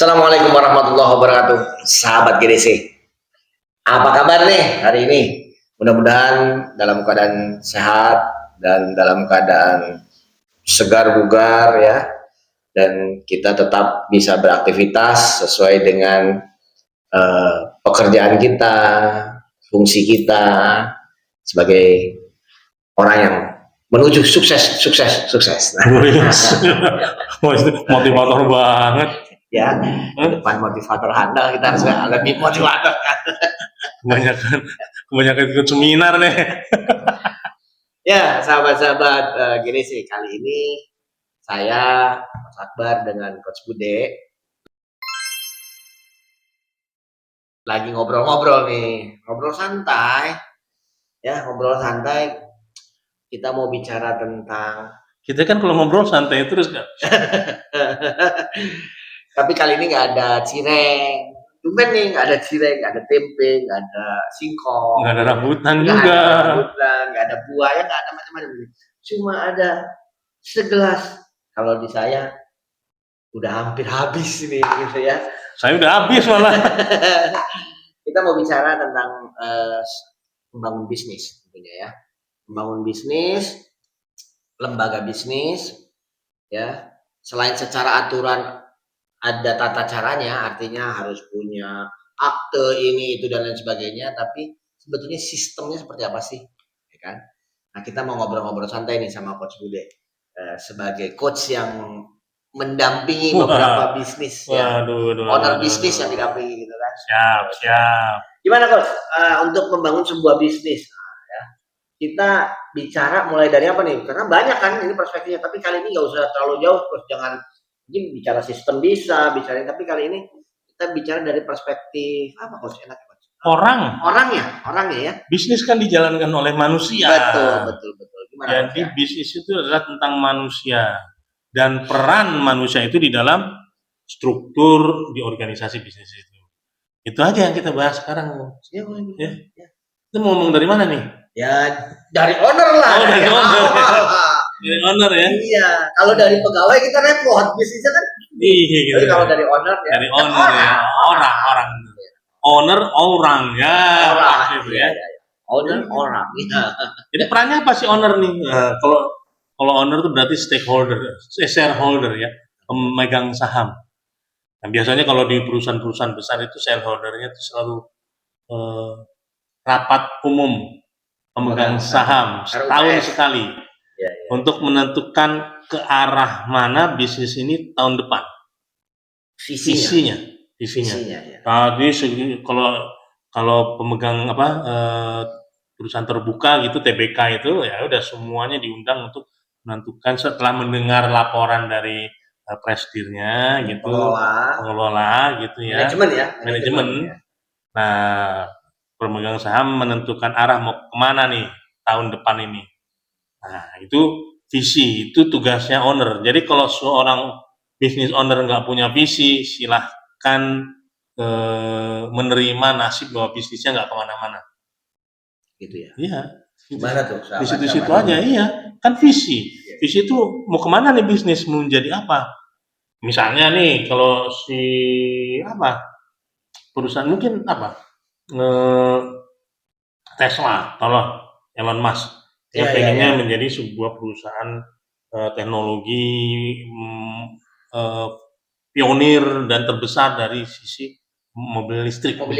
Assalamualaikum warahmatullahi wabarakatuh, sahabat GDC. Apa kabar nih hari ini? Mudah-mudahan dalam keadaan sehat dan dalam keadaan segar bugar ya. Dan kita tetap bisa beraktivitas sesuai dengan pekerjaan kita, fungsi kita sebagai orang yang menuju sukses, sukses, sukses. Motivator banget. Ya, depan motivator handal kita harus lebih motivator kan. Kebanyakan ikut seminar nih. Ya, sahabat-sahabat gini sih, kali ini saya Mas Akbar dengan Coach Bude lagi ngobrol-ngobrol nih, ngobrol santai. Ya, ngobrol santai. Kita mau bicara tentang Kita kan kalau ngobrol santai terus kan. Tapi kali ini nggak ada cireng. Tumben nih, nggak ada cireng, nggak ada tempe, nggak ada singkong, Nggak ada rambutan nggak juga. ada rambutan, nggak ada buah, ya nggak ada macam-macam. Cuma ada segelas. Kalau di saya udah hampir habis ini, gitu ya. Saya udah habis malah. Kita mau bicara tentang membangun bisnis, tentunya ya. Membangun bisnis, lembaga bisnis, ya. Selain secara aturan ada tata caranya, artinya harus punya akte ini itu dan lain sebagainya, tapi sebetulnya sistemnya seperti apa sih, ya kan? Nah, kita mau ngobrol-ngobrol santai nih sama Coach Bude sebagai coach yang mendampingi beberapa bisnis, ya, owner bisnis yang didampingi gitu kan. Siap. Gimana Coach untuk membangun sebuah bisnis? Nah, ya, kita bicara mulai dari apa nih? Karena banyak kan ini perspektifnya, tapi kali ini nggak usah terlalu jauh, Coach. Jangan mungkin bicara sistem bisa, tapi kali ini kita bicara dari perspektif apa Coach? Enak Coach? Orangnya ya. Bisnis kan dijalankan oleh manusia. Betul. Gimana, jadi ya? Bisnis itu adalah tentang manusia dan peran manusia itu di dalam struktur di organisasi bisnis itu. Itu aja yang kita bahas sekarang. Ya. Itu mau ngomong dari mana nih? Ya dari owner lah. Oh, dari owner. Dari owner ya? Iya, kalau dari pegawai kita repot, bisnisnya kan. Iya gitu. Jadi kalau dari owner ya. Dari owner ya, orang. Owner orang ya. Gitu ya. Owner orang. Jadi perannya apa sih owner nih? Kalau owner itu berarti stakeholder, shareholder ya, pemegang saham. Nah, biasanya kalau di perusahaan-perusahaan besar itu shareholdernya itu selalu rapat umum pemegang saham setahun sekali. Ya. Untuk menentukan ke arah mana bisnis ini tahun depan. Visinya. Ya. Tadi kalau pemegang perusahaan terbuka gitu TBK itu ya udah semuanya diundang untuk menentukan setelah mendengar laporan dari presidirnya gitu, pengelola gitu ya. Manajemen. Ya. Nah, pemegang saham menentukan arah mau kemana nih tahun depan ini. Nah, itu visi, itu tugasnya owner. Jadi kalau seorang bisnis owner nggak punya visi, silahkan menerima nasib bahwa bisnisnya nggak kemana-mana. Gitu ya? Iya. Gimana tuh? Di situ-situ aja, iya. Kan visi. Visi itu mau kemana nih bisnis, mau jadi apa? Misalnya nih, kalau perusahaan mungkin Tesla, tolong Elon Musk. Yang pengennya menjadi sebuah perusahaan teknologi pionir dan terbesar dari sisi mobil listrik gitu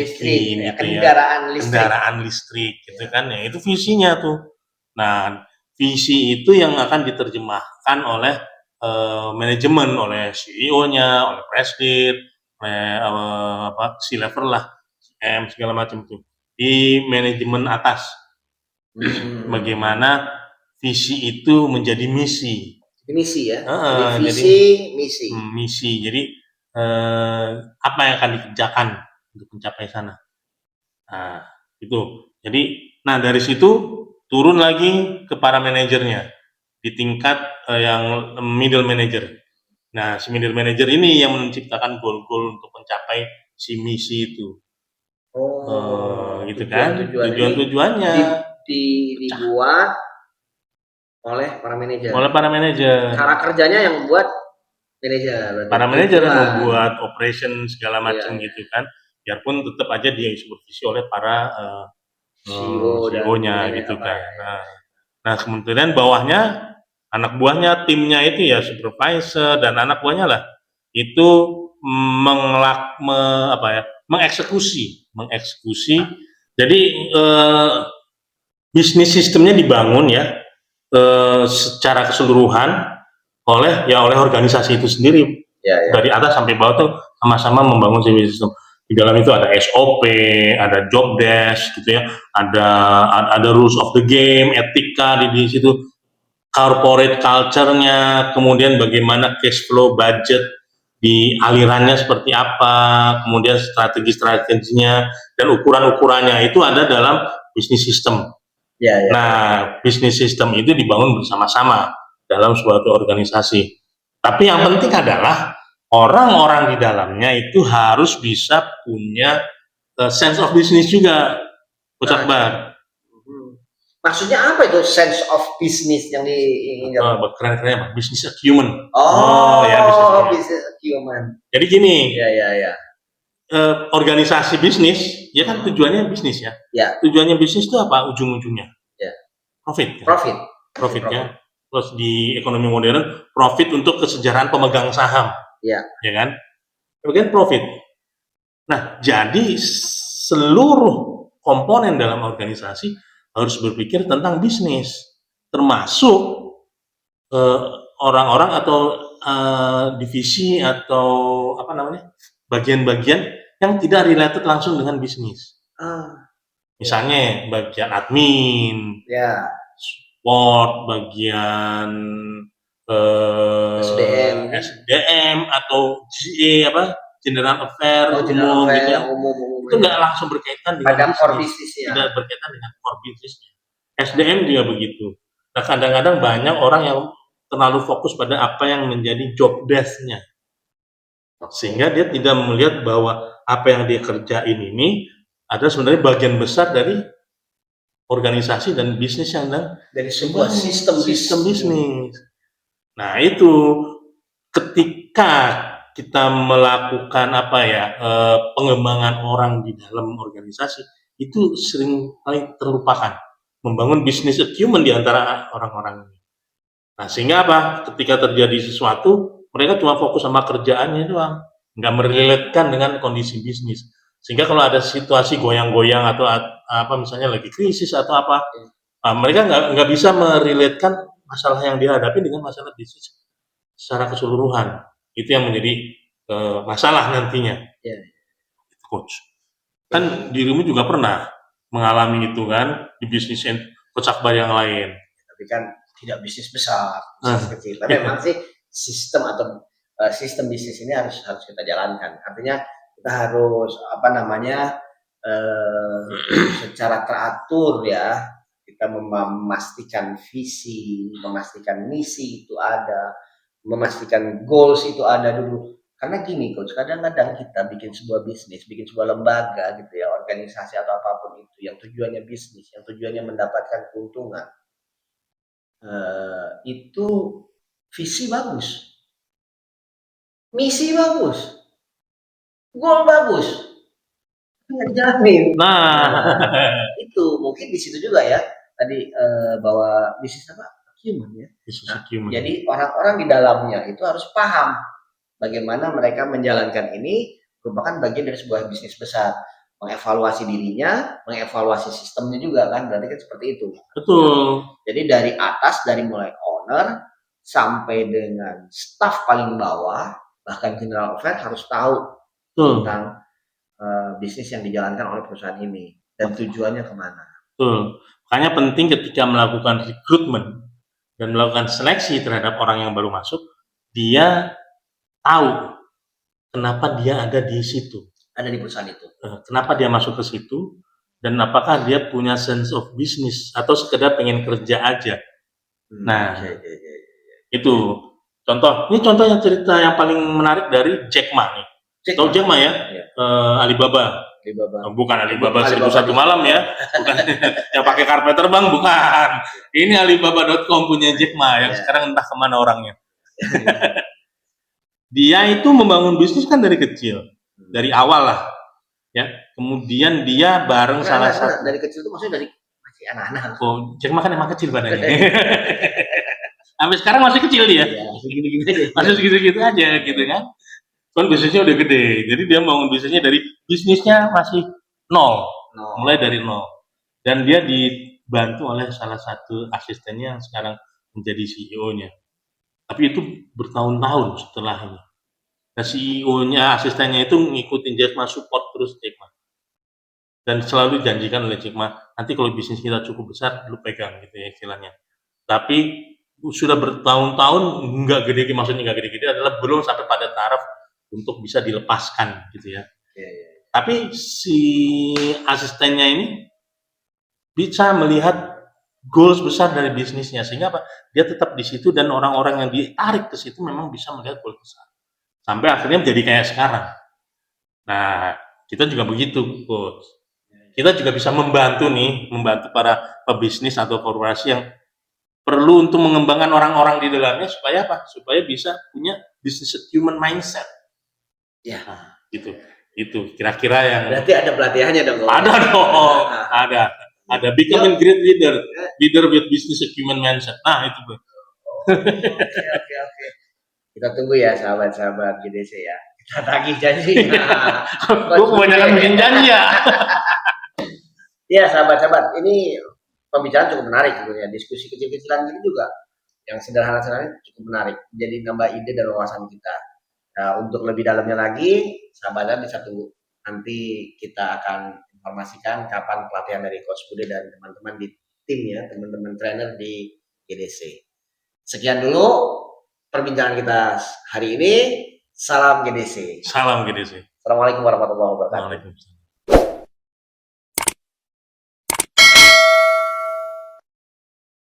kendaraan listrik gitu kan ya, itu visinya tuh. Nah, visi itu yang akan diterjemahkan oleh manajemen, oleh CEO-nya, oleh presiden, oleh C-level lah, M segala macam tuh di manajemen atas. Bagaimana visi itu menjadi misi. Misi ya. Misi. Jadi apa yang akan dikerjakan untuk mencapai sana. Nah, itu. Jadi, dari situ turun lagi ke para manajernya di tingkat yang middle manager. Nah, si middle manager ini yang menciptakan goal-goal untuk mencapai si misi itu. Gitu kan? Tujuan-tujuannya dibuat oleh para manajer. Cara kerjanya yang buat Para manajer membuat operation segala macam gitu kan. Biarpun tetap aja dia supervisi oleh para CEO-nya gitu kan. Nah, kemudian bawahnya anak buahnya, timnya itu ya supervisor dan anak buahnya lah itu mengeksekusi. Jadi bisnis sistemnya dibangun ya secara keseluruhan oleh organisasi itu sendiri. Dari atas sampai bawah tuh sama-sama membangun sistem. Di dalam itu ada SOP, ada job desk gitu ya, ada rules of the game, etika di situ, corporate culture-nya, kemudian bagaimana cash flow budget di alirannya seperti apa, kemudian strategi-strateginya dan ukuran-ukurannya itu ada dalam bisnis system. Nah, bisnis system itu dibangun bersama-sama dalam suatu organisasi. Tapi yang penting adalah orang-orang di dalamnya itu harus bisa punya sense of business juga, Coach Akbar. Maksudnya apa itu sense of business yang diinginkan? Keren-keren, business acumen. Business acumen. Jadi gini. Organisasi bisnis, ya kan tujuannya bisnis ya. Tujuannya bisnis itu apa ujung-ujungnya? Profit. Ya. Terus di ekonomi modern, profit untuk kesejahteraan pemegang saham. Ya kan? Bagian profit. Nah, jadi seluruh komponen dalam organisasi harus berpikir tentang bisnis, termasuk orang-orang atau divisi atau bagian-bagian yang tidak related langsung dengan bisnis. Misalnya bagian admin, support, bagian SDM atau GA General Affair umum gitu ya. Itu nggak langsung berkaitan dengan bisnis, tidak berkaitan dengan core bisnisnya. SDM juga begitu. Nah, kadang-kadang banyak orang yang terlalu fokus pada apa yang menjadi job desk-nya, sehingga dia tidak melihat bahwa apa yang dia kerjain ini ada sebenarnya bagian besar dari organisasi dan bisnis yang dari sebuah sistem bisnis. Nah, itu ketika kita melakukan pengembangan orang di dalam organisasi itu sering kali terlupakan membangun bisnis acumen di antara orang-orang ini. Nah, sehingga ketika terjadi sesuatu mereka cuma fokus sama kerjaannya doang, nggak merelatekan dengan kondisi bisnis. Sehingga kalau ada situasi goyang-goyang atau misalnya lagi krisis atau mereka nggak bisa merelatekan masalah yang dihadapi dengan masalah bisnis secara keseluruhan. Itu yang menjadi masalah nantinya. Coach. Kan dirimu juga pernah mengalami itu kan di bisnis Coach Akbar yang lain. Tapi kan tidak bisnis besar, bisnis kecil. Tapi memang sih sistem sistem bisnis ini harus kita jalankan. Artinya kita harus secara teratur ya, kita memastikan visi, memastikan misi itu ada, memastikan goals itu ada dulu. Karena gini Coach, kadang-kadang kita bikin sebuah bisnis, bikin sebuah lembaga gitu ya, organisasi atau apapun itu yang tujuannya bisnis, yang tujuannya mendapatkan keuntungan, itu visi bagus, misi bagus, goal bagus, nggak dijamin. Itu mungkin di situ juga ya tadi bahwa bisnis acumen ya. Jadi orang-orang di dalamnya itu harus paham bagaimana mereka menjalankan ini merupakan bagian dari sebuah bisnis besar, mengevaluasi dirinya, mengevaluasi sistemnya juga kan, berarti kan seperti itu. Betul. Jadi dari atas, dari mulai owner sampai dengan staff paling bawah, bahkan general affair harus tahu tentang bisnis yang dijalankan oleh perusahaan ini dan tujuannya kemana. Betul. Makanya penting ketika melakukan rekrutmen dan melakukan seleksi terhadap orang yang baru masuk, dia tahu kenapa dia ada di situ, ada di perusahaan itu, kenapa dia masuk ke situ, dan apakah dia punya sense of business atau sekedar pengen kerja aja. Itu contoh yang cerita yang paling menarik dari Jack Ma nih. Tahu Jack Ma ya? Alibaba. Bukan Alibaba 1001 malam ya, bukan yang pakai karpet terbang, bukan. Ini Alibaba.com punya Jack Ma yang sekarang entah kemana orangnya. Dia itu membangun bisnis kan dari kecil, dari awal lah, ya. Kemudian dia bareng salah satu. Dari kecil itu maksudnya dari masih anak-anak. Oh, Jack Ma kan emang kecil badannya. Sampai sekarang masih kecil dia. Iya, segitu-gitu aja. Masih segitu-gitu aja gitu kan. Kan bisnisnya udah gede. Jadi dia bangun bisnisnya dari bisnisnya masih nol. Mulai dari nol. Dan dia dibantu oleh salah satu asistennya yang sekarang menjadi CEO-nya. Tapi itu bertahun-tahun setelah ini. Nah, CEO-nya, asistennya itu ngikutin Jack Ma, support terus Jack Ma. Dan selalu dijanjikan oleh Jack Ma, nanti kalau bisnis kita cukup besar, lu pegang gitu ya istilahnya. Tapi sudah bertahun-tahun nggak gede, maksudnya nggak gede-gede adalah belum sampai pada taraf untuk bisa dilepaskan gitu ya. Tapi si asistennya ini bisa melihat goals besar dari bisnisnya, sehingga apa? Dia tetap di situ dan orang-orang yang ditarik ke situ memang bisa melihat goals besar. Sampai akhirnya menjadi kayak sekarang. Nah, kita juga begitu, Coach. Kita juga bisa membantu para pebisnis atau korporasi yang perlu untuk mengembangkan orang-orang di dalamnya supaya apa? Supaya bisa punya business human mindset. Ya. Nah, gitu. Itu kira-kira yang. Berarti ada pelatihannya dong. Ada dong. Ada becoming great leader with business human mindset. Nah, itu bro. Oke. Kita tunggu ya sahabat-sahabat GDC ya. Kita tagih janji. Gue kebanyakan bikin janji ya. Iya sahabat-sahabat, ini pembicaraan cukup menarik sebenarnya. Diskusi kecil-kecilan ini juga yang sederhana-sederhana cukup menarik. Jadi nambah ide dan wawasan kita. Nah, untuk lebih dalamnya lagi, sahabatnya bisa tunggu. Nanti kita akan informasikan kapan pelatihan dari Coach Bude dan teman-teman di timnya, teman-teman trainer di GDC. Sekian dulu perbincangan kita hari ini. Salam GDC. Salam GDC. Assalamualaikum warahmatullahi wabarakatuh.